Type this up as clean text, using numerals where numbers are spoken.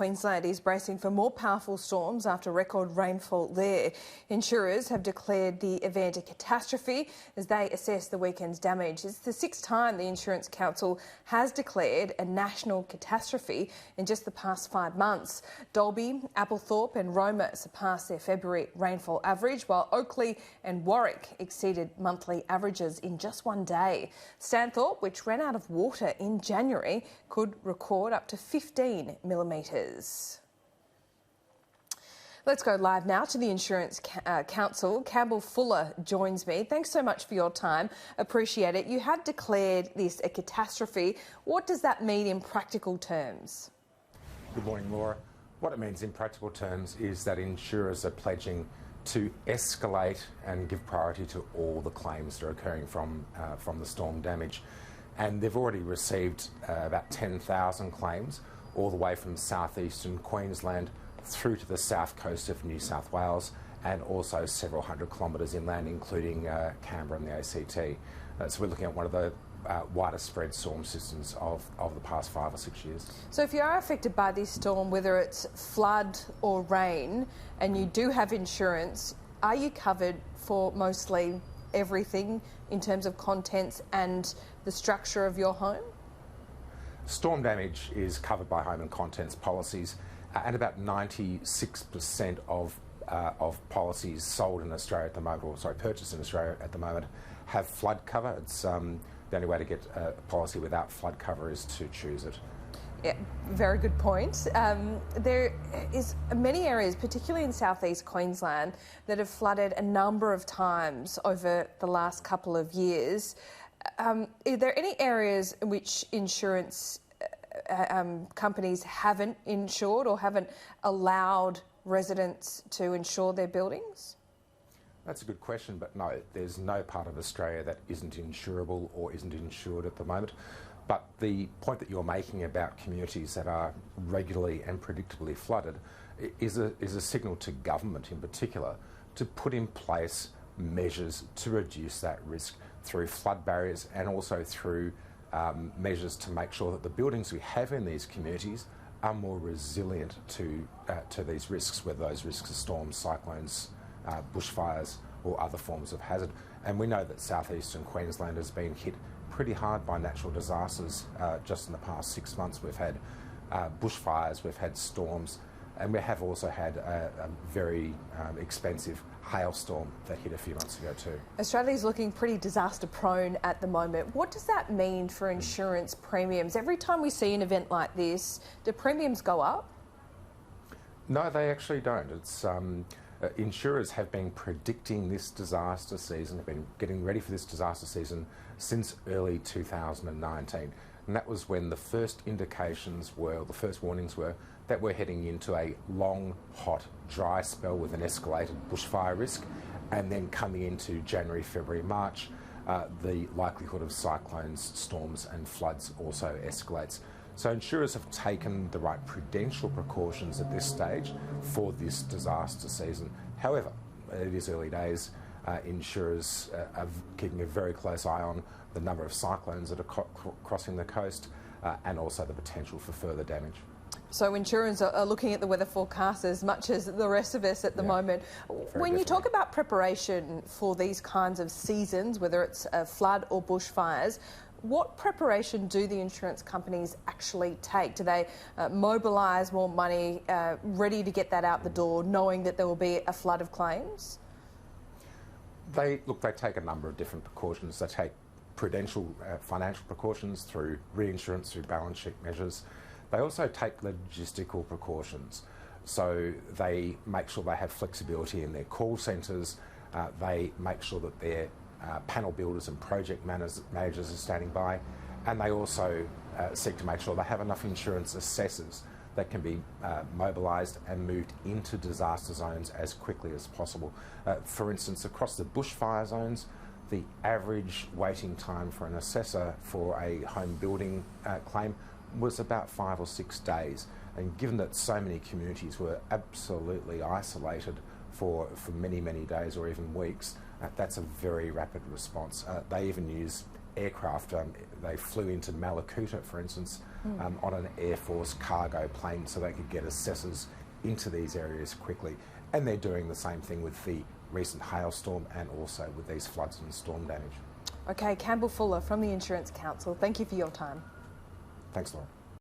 Queensland is bracing for more powerful storms after record rainfall there. Insurers have declared the event a catastrophe as they assess the weekend's damage. It's the sixth time the Insurance Council has declared a national catastrophe in just the past 5 months. Dalby, Applethorpe and Roma surpassed their February rainfall average, while Oakleigh and Warwick exceeded monthly averages in just one day. Stanthorpe, which ran out of water in January, could record up to 15 millimetres. Let's go live now to the Insurance Council. Campbell Fuller joins me. Thanks so much for your time. Appreciate it. You have declared this a catastrophe. What does that mean in practical terms? Good morning, Laura. What it means in practical terms is that insurers are pledging to escalate and give priority to all the claims that are occurring from the storm damage. And they've already received about 10,000 claims all the way from southeastern Queensland through to the south coast of New South Wales and also several hundred kilometres inland, including Canberra and the ACT. So we're looking at one of the widest spread storm systems of the past 5 or 6 years. So if you are affected by this storm, whether it's flood or rain, and you do have insurance, are you covered for mostly everything in terms of contents and the structure of your home? Storm damage is covered by home and contents policies, and about 96% of policies sold in Australia at the moment, or sorry, purchased in Australia at the moment, have flood cover. It's the only way to get a policy without flood cover is to choose it. Yeah, very good point. There is many areas, particularly in southeast Queensland, that have flooded a number of times over the last couple of years. Are there any areas in which insurance companies haven't insured or haven't allowed residents to insure their buildings? That's a good question, but no, there's no part of Australia that isn't insurable or isn't insured at the moment. But the point that you're making about communities that are regularly and predictably flooded is a signal to government in particular to put in place measures to reduce that risk through flood barriers and also through measures to make sure that the buildings we have in these communities are more resilient to these risks, whether those risks are storms, cyclones, bushfires or other forms of hazard. And we know that southeastern Queensland has been hit pretty hard by natural disasters. Just in the past 6 months we've had bushfires, we've had storms, and we have also had a very expensive hailstorm that hit a few months ago too. Australia's looking pretty disaster prone at the moment. What does that mean for insurance premiums? Every time we see an event like this, do premiums go up? No, they actually don't. It's insurers have been predicting this disaster season, have been getting ready for this disaster season since early 2019. And that was when the first indications were, the first warnings were, that we're heading into a long, hot, dry spell with an escalated bushfire risk. And then coming into January, February, March, the likelihood of cyclones, storms and floods also escalates. So insurers have taken the right prudential precautions at this stage for this disaster season. However, it is early days. Insurers are keeping a very close eye on the number of cyclones that are crossing the coast and also the potential for further damage. So insurers are looking at the weather forecast as much as the rest of us at the moment. When you talk about preparation for these kinds of seasons, whether it's a flood or bushfires, what preparation do the insurance companies actually take? Do they mobilise more money, ready to get that out the door, knowing that there will be a flood of claims? They take a number of different precautions. They take prudential financial precautions through reinsurance, through balance sheet measures. They also take logistical precautions. So they make sure they have flexibility in their call centres. They make sure that their panel builders and project managers are standing by, and they also seek to make sure they have enough insurance assessors that can be mobilised and moved into disaster zones as quickly as possible. For instance, across the bushfire zones, the average waiting time for an assessor for a home building claim was about 5 or 6 days. And given that so many communities were absolutely isolated for many, many days or even weeks, that's a very rapid response. They even use aircraft. They flew into Malakuta, for instance, on an Air Force cargo plane so they could get assessors into these areas quickly. And they're doing the same thing with the recent hailstorm and also with these floods and storm damage. Okay, Campbell Fuller from the Insurance Council, thank you for your time. Thanks, Laura.